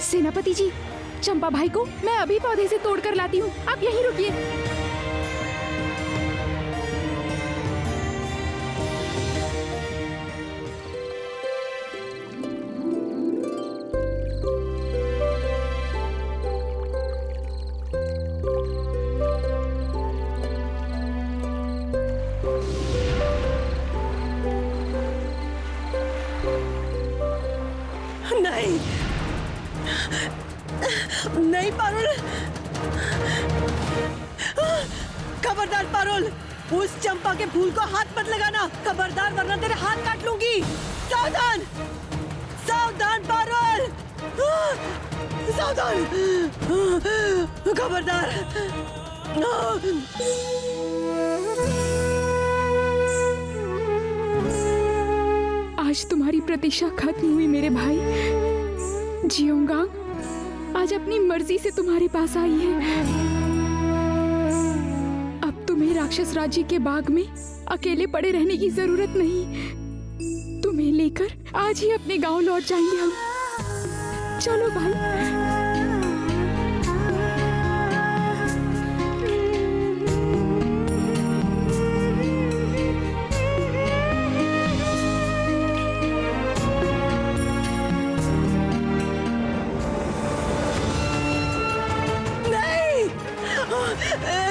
सेनापति जी, चंपा भाई को मैं अभी पौधे से तोड़ कर लाती हूँ, आप यहीं रुकिए। नहीं नहीं पारुल, खबरदार पारुल, उस चंपा के फूल को हाथ मत लगाना, खबरदार वरना तेरे हाथ काट लूंगी। सावधान सावधान पारुल, सावधान, खबरदार। आज तुम्हारी प्रतीक्षा खत्म हुई मेरे भाई। जियोंगा आज अपनी मर्जी से तुम्हारे पास आई है। अब तुम्हें राक्षस राज्य के बाग में अकेले पड़े रहने की जरूरत नहीं। तुम्हें लेकर आज ही अपने गांव लौट जाएंगे हम। चलो भाई।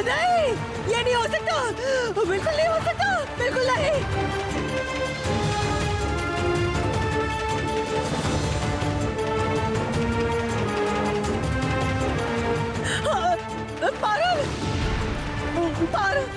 नहीं, ये नहीं हो सकता, बिल्कुल नहीं हो सकता, बिल्कुल नहीं। पारुल, पारुल।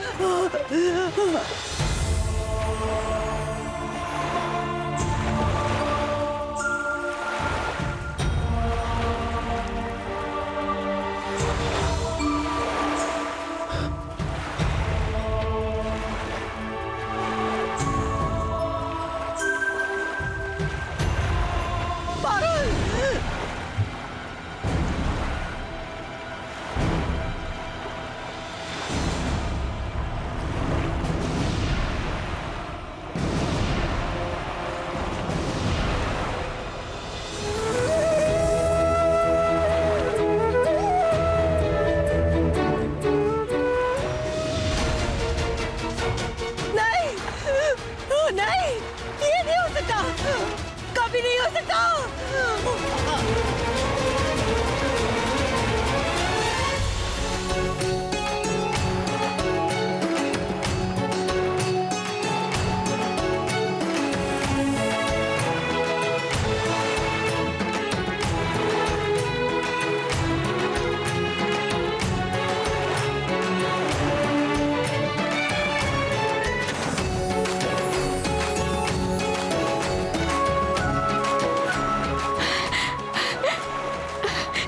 कभी नहीं हो सकता।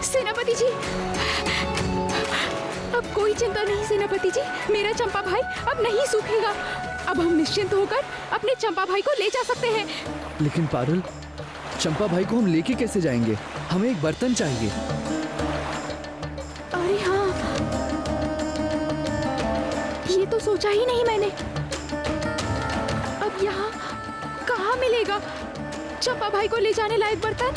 सेनापति जी, अब कोई चिंता नहीं सेनापति जी, मेरा चंपा भाई अब नहीं सूखेगा। अब हम निश्चिंत होकर अपने चंपा भाई को ले जा सकते हैं। लेकिन पारुल, चंपा भाई को हम लेके कैसे जाएंगे? हमें एक बर्तन चाहिए। अरे हाँ, ये तो सोचा ही नहीं मैंने। अब यहाँ कहाँ मिलेगा चंपा भाई को ले जाने लायक बर्तन?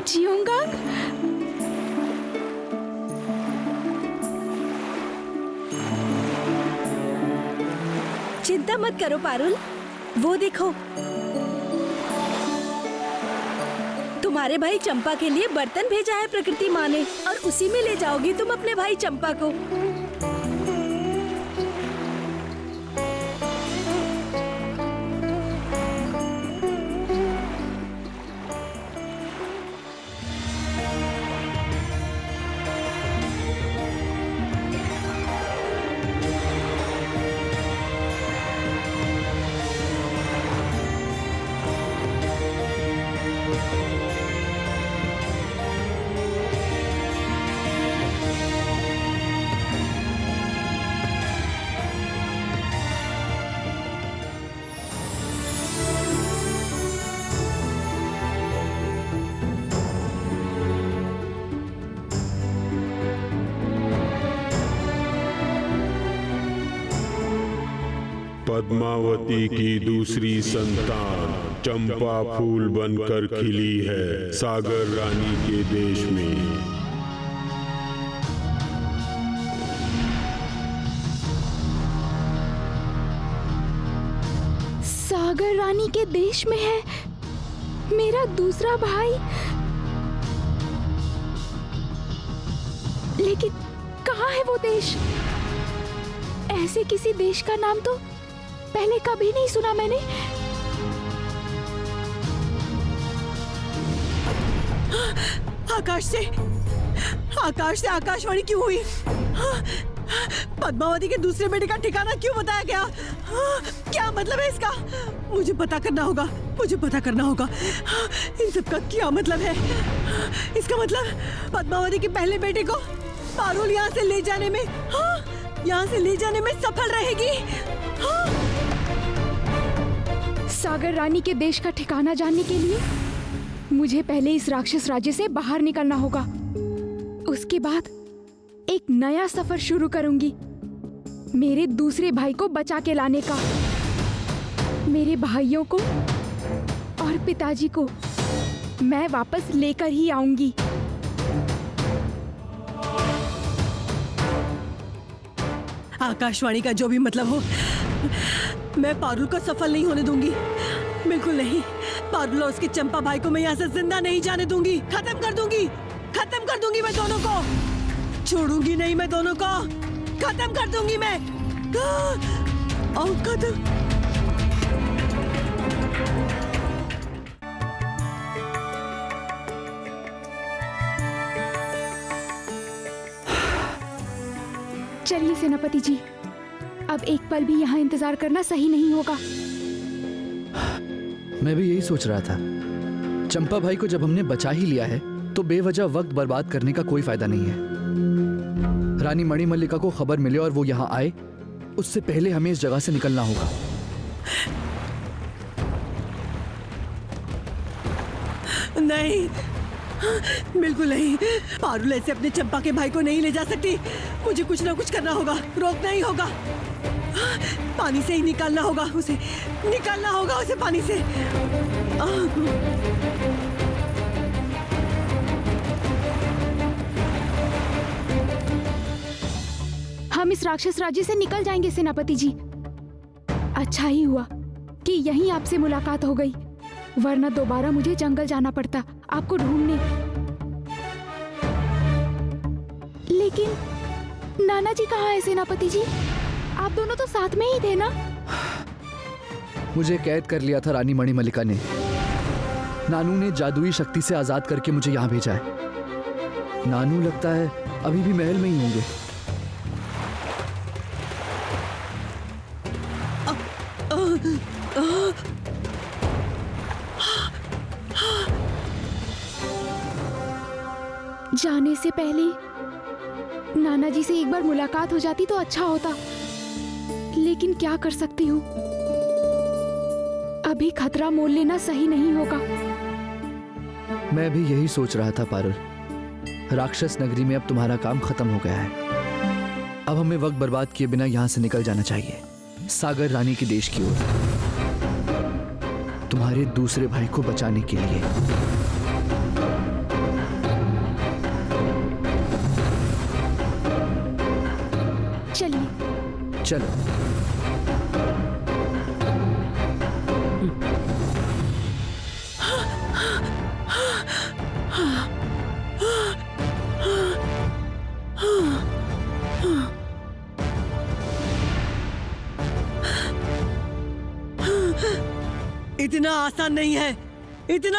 जियोंगा, चिंता मत करो पारुल, वो देखो तुम्हारे भाई चंपा के लिए बर्तन भेजा है प्रकृति माँ ने, और उसी में ले जाओगी तुम अपने भाई चंपा को। पद्मावती की दूसरी संतान चंपा फूल बनकर खिली है सागर रानी के देश में। सागर रानी के देश में है मेरा दूसरा भाई, लेकिन कहाँ है वो देश? ऐसे किसी देश का नाम तो पहले कभी नहीं सुना मैंने। आकाश से आकाशवाणी क्यों हुई? पद्मावती के दूसरे बेटे का ठिकाना क्यों बताया गया? क्या मतलब है इसका? मुझे पता करना होगा। इन सब का क्या मतलब है? इसका मतलब पद्मावती के पहले बेटे को पारुल यहाँ से ले जाने में सफल रहेगी। सागर रानी के देश का ठिकाना जानने के लिए मुझे पहले इस राक्षस राज्य से बाहर निकलना होगा। उसके बाद एक नया सफर शुरू करूंगी, मेरे दूसरे भाई को बचा के लाने का। मेरे भाइयों को और पिताजी को मैं वापस लेकर ही आऊंगी। आकाशवाणी का जो भी मतलब हो, मैं पारुल को सफल नहीं होने दूंगी। बिल्कुल नहीं। पारुल और उसके चंपा भाई को मैं यहाँ से जिंदा नहीं जाने दूंगी। खत्म कर दूंगी मैं दोनों को। छोड़ूंगी नहीं मैं दोनों को। खत्म कर दूंगी मैं। खत्म। चलिए सेनापति जी, अब एक पल भी यहाँ इंतजार करना सही नहीं होगा। मैं भी यही सोच रहा था। चंपा भाई को जब हमने बचा ही लिया है तो बेवजह वक्त बर्बाद करने का कोई फायदा नहीं है। रानी मणिमल्लिका को खबर मिले और वो यहाँ आए, उससे पहले हमें इस जगह से निकलना होगा। नहीं, बिल्कुल नहीं। पारुल ऐसे अपने चंपा के भाई को नहीं ले जा सकती। मुझे कुछ ना कुछ करना होगा, रोकना ही होगा। पानी से ही निकालना होगा उसे पानी से। हम इस राक्षस राज्य से निकल जाएंगे सेनापति जी। अच्छा ही हुआ कि यहीं आपसे मुलाकात हो गई, वरना दोबारा मुझे जंगल जाना पड़ता आपको ढूंढने। लेकिन नाना जी कहाँ है सेनापति जी? आप दोनों तो साथ में ही थे ना? मुझे कैद कर लिया था रानी मणिमल्लिका ने। नानू ने जादुई शक्ति से आजाद करके मुझे यहाँ भेजा है। नानू लगता है अभी भी महल में ही होंगे। जाने से पहले नाना जी से एक बार मुलाकात हो जाती तो अच्छा होता, लेकिन क्या कर सकती हूँ, अभी खतरा मोल लेना सही नहीं होगा। मैं भी यही सोच रहा था पारुल। राक्षस नगरी में अब तुम्हारा काम खत्म हो गया है। अब हमें वक्त बर्बाद किए बिना यहाँ से निकल जाना चाहिए, सागर रानी के देश की ओर, तुम्हारे दूसरे भाई को बचाने के लिए। चलिए। चलो। इतना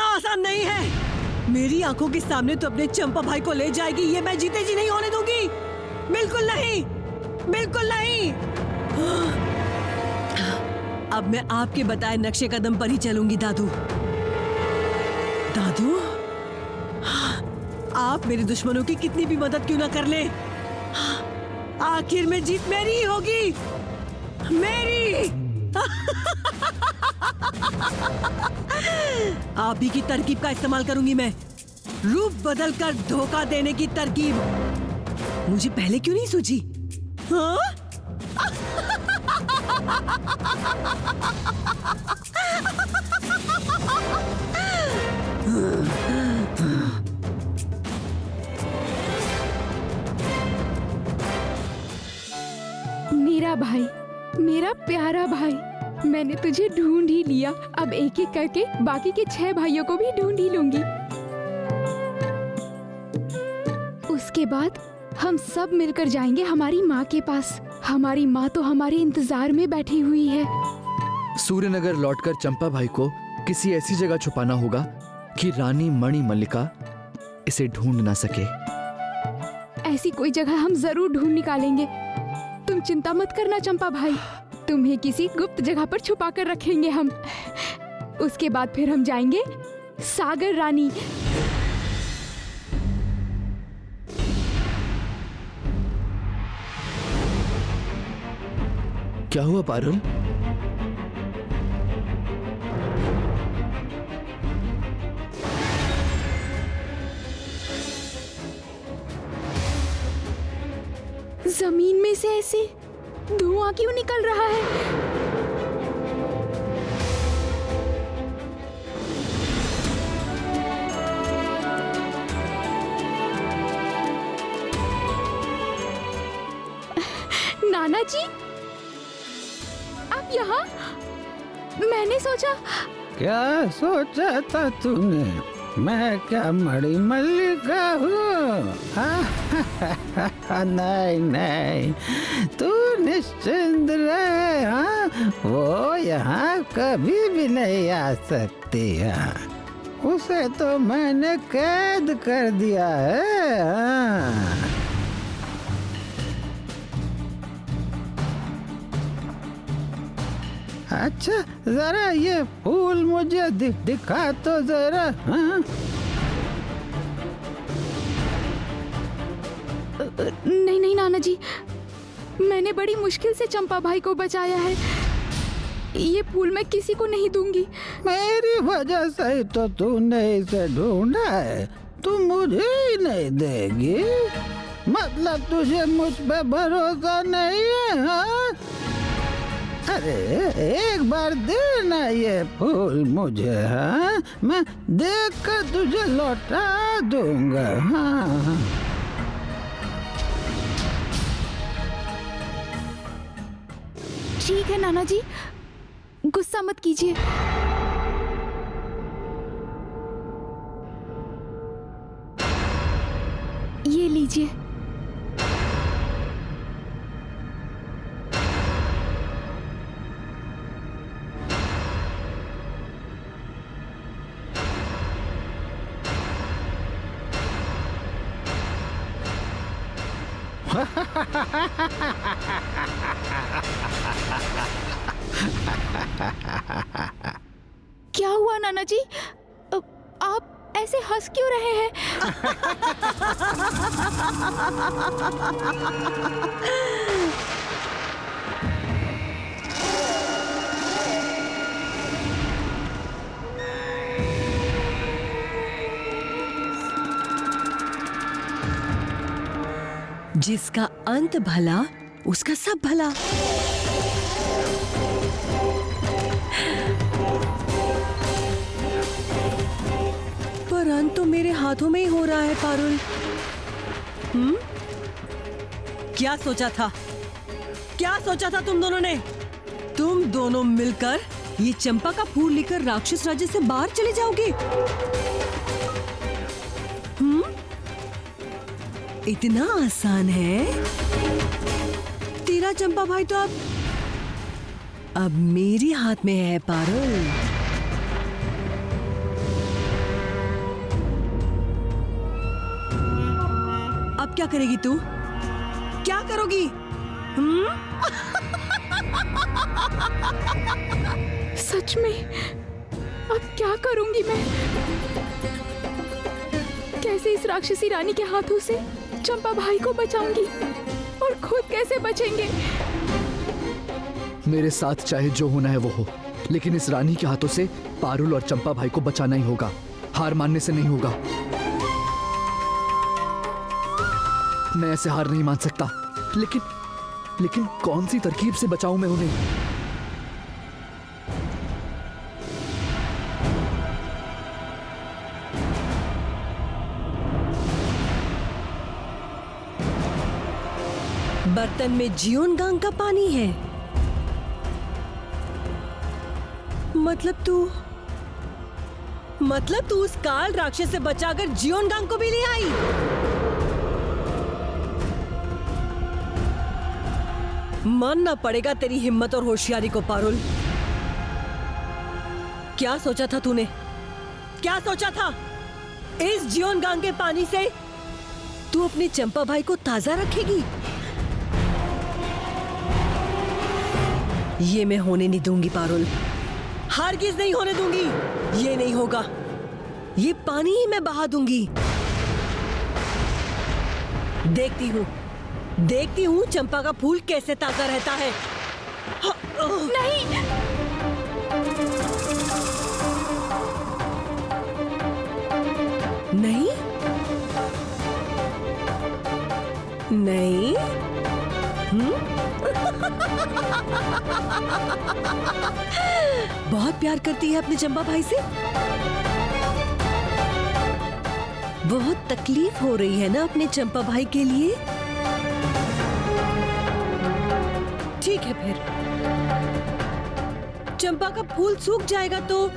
आसान नहीं है। मेरी आंखों के सामने तो अपने चंपा भाई को ले जाएगी, ये मैं जीते जी नहीं होने दूंगी। बिल्कुल नहीं। अब मैं आपके बताए नक्शे कदम पर ही चलूंगी दादू। आप मेरे दुश्मनों की कितनी भी मदद क्यों ना कर ले, आखिर में जीत मेरी ही होगी। मेरी। आप ही की तरकीब का इस्तेमाल करूंगी मैं, रूप बदल कर धोखा देने की तरकीब। मुझे पहले क्यों नहीं सूझी? हाँ? मेरा भाई, मेरा प्यारा भाई, मैंने तुझे ढूंढ ही लिया। अब एक एक करके बाकी के 6 भाइयों को भी ढूंढ ही लूंगी। उसके बाद हम सब मिलकर जाएंगे हमारी माँ के पास। हमारी माँ तो हमारे इंतजार में बैठी हुई है। सूर्यनगर लौटकर चंपा भाई को किसी ऐसी जगह छुपाना होगा कि रानी मणिमल्लिका इसे ढूंढ ना सके। ऐसी कोई जगह हम जरूर ढूंढ निकालेंगे। तुम चिंता मत करना चंपा भाई, तुम्हें किसी गुप्त जगह पर छुपा कर रखेंगे हम। उसके बाद फिर हम जाएंगे सागर रानी। क्या हुआ पारुल? जमीन में से ऐसे धुआं क्यों निकल रहा है? नाना जी, आप यहाँ? मैंने सोचा। क्या सोचा था तूने? मैं क्या मणिमल्लिका हूँ? नहीं नहीं, तू निश्चिंत रहे। हाँ, वो यहाँ कभी भी नहीं आ सकती है। उसे तो मैंने कैद कर दिया है। हाँ। अच्छा, जरा ये फूल मुझे दिखा तो जरा। हाँ? नहीं नहीं नाना जी, मैंने बड़ी मुश्किल से चंपा भाई को बचाया है। ये फूल मैं किसी को नहीं दूंगी। मेरी वजह से ही तो तूने इसे ढूंढा है। तू मुझे ही नहीं देगी? मतलब तुझे मुझ पे भरोसा नहीं है? हाँ? अरे एक बार देना ये फूल मुझे। हाँ, मैं देख कर तुझे लौटा दूंगा। हाँ। ठीक है नाना जी, गुस्सा मत कीजिए। ये लीजिए। क्या हुआ नाना जी? आप ऐसे हंस क्यों रहे हैं? जिसका अंत भला उसका सब भला। पर अंत तो मेरे हाथों में ही हो रहा है पारुल। क्या सोचा था? क्या सोचा था तुम दोनों ने? तुम दोनों मिलकर ये चंपा का फूल लेकर राक्षस राज्य से बाहर चले जाओगे? इतना आसान है? तेरा चंपा भाई तो अब मेरे हाथ में है पारुल। अब क्या करेगी तू? क्या करोगी? सच में अब क्या करूंगी मैं? कैसे इस राक्षसी रानी के हाथों से चंपा भाई को बचाऊंगी और खुद कैसे बचेंगे? मेरे साथ चाहे जो होना है वो हो, लेकिन इस रानी के हाथों से पारुल और चंपा भाई को बचाना ही होगा। हार मानने से नहीं होगा। मैं ऐसे हार नहीं मान सकता। लेकिन कौन सी तरकीब से बचाऊं मैं उन्हें? बर्तन में जियोनगांग का पानी है। मतलब तू उस काल राक्षस से बचाकर जियोनगांग को भी ले आई। मानना पड़ेगा तेरी हिम्मत और होशियारी को पारुल। क्या सोचा था तूने? क्या सोचा था? इस जियोनगांग के पानी से तू अपने चंपा भाई को ताजा रखेगी? ये मैं होने नहीं दूंगी पारुल, हरगिज़ नहीं होने दूंगी। ये नहीं होगा, ये पानी ही मैं बहा दूंगी। देखती हूँ चंपा का फूल कैसे ताजा रहता है। नहीं, नहीं, नहीं। बहुत प्यार करती है अपने चंपा भाई से। बहुत तकलीफ हो रही है ना अपने चंपा भाई के लिए। ठीक है, फिर चंपा का फूल सूख जाएगा तो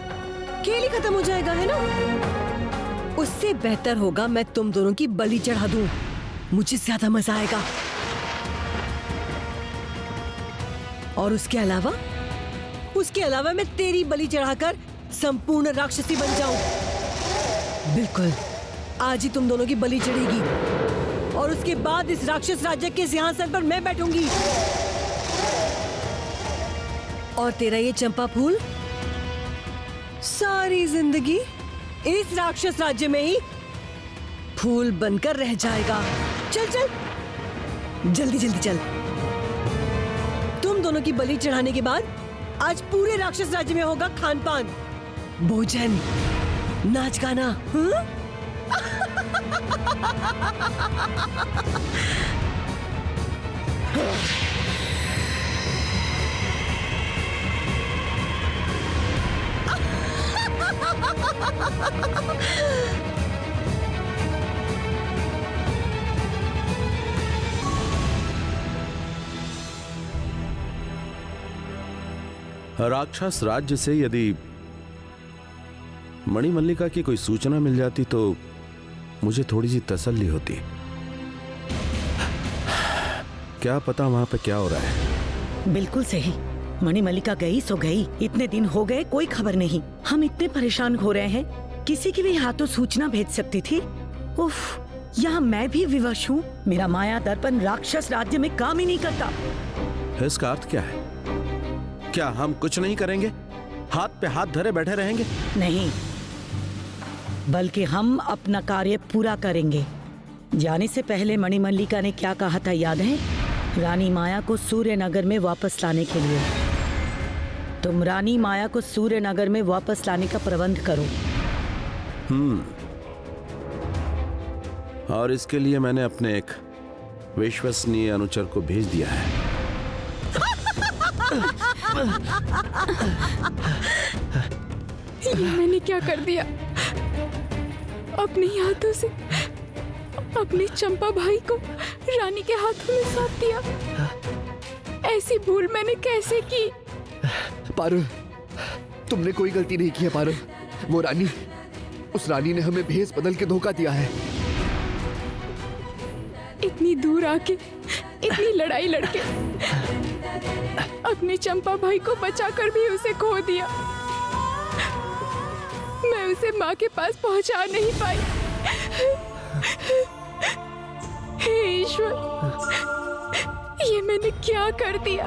खेल ही खत्म हो जाएगा, है ना? उससे बेहतर होगा मैं तुम दोनों की बलि चढ़ा दूं। मुझे ज्यादा मजा आएगा। और उसके अलावा मैं तेरी बलि चढ़ाकर संपूर्ण राक्षसी बन जाऊं। बिल्कुल, आज ही तुम दोनों की बलि चढ़ेगी और उसके बाद इस राक्षस राज्य के सिंहासन पर मैं बैठूंगी। और तेरा ये चंपा फूल सारी जिंदगी इस राक्षस राज्य में ही फूल बनकर रह जाएगा। चल जल्दी चल। तुम दोनों की बलि चढ़ाने के बाद आज पूरे राक्षस राज्य में होगा खान पान, भोजन, नाच गाना। राक्षस राज्य से यदि मणिमल्लिका की कोई सूचना मिल जाती तो मुझे थोड़ी सी तसल्ली होती। क्या पता वहां पे क्या हो रहा है। बिल्कुल सही। मणिमल्लिका गई सो गई, इतने दिन हो गए कोई खबर नहीं। हम इतने परेशान हो रहे हैं, किसी के भी हाथों सूचना भेज सकती थी। उफ, यहाँ मैं भी विवश हूँ। मेरा माया दर्पण राक्षस राज्य में काम ही नहीं करता। इसका अर्थ क्या है? क्या हम कुछ नहीं करेंगे? हाथ पे हाथ धरे बैठे रहेंगे? नहीं, बल्कि हम अपना कार्य पूरा करेंगे। जाने से पहले मणिमल्लिका ने क्या कहा था याद है? रानी माया को सूर्यनगर में वापस लाने के लिए। तुम रानी माया को सूर्यनगर में वापस लाने का प्रबंध करो। और इसके लिए मैंने अपने एक विश्वसनीय अनुचर को भेज दिया है। ये मैंने क्या कर दिया? अपने हाथों से अपने चंपा भाई को रानी के हाथों में सौंप दिया। ऐसी भूल मैंने कैसे की? पारुल, तुमने कोई गलती नहीं की है पारुल। वो रानी, उस रानी ने हमें भेस बदल के धोखा दिया है। इतनी दूर आके, इतनी लड़ाई लड़के अपने चंपा भाई को बचाकर भी उसे खो दिया। मैं उसे माँ के पास पहुंचा नहीं पाई। हे ईश्वर, ये मैंने क्या कर दिया?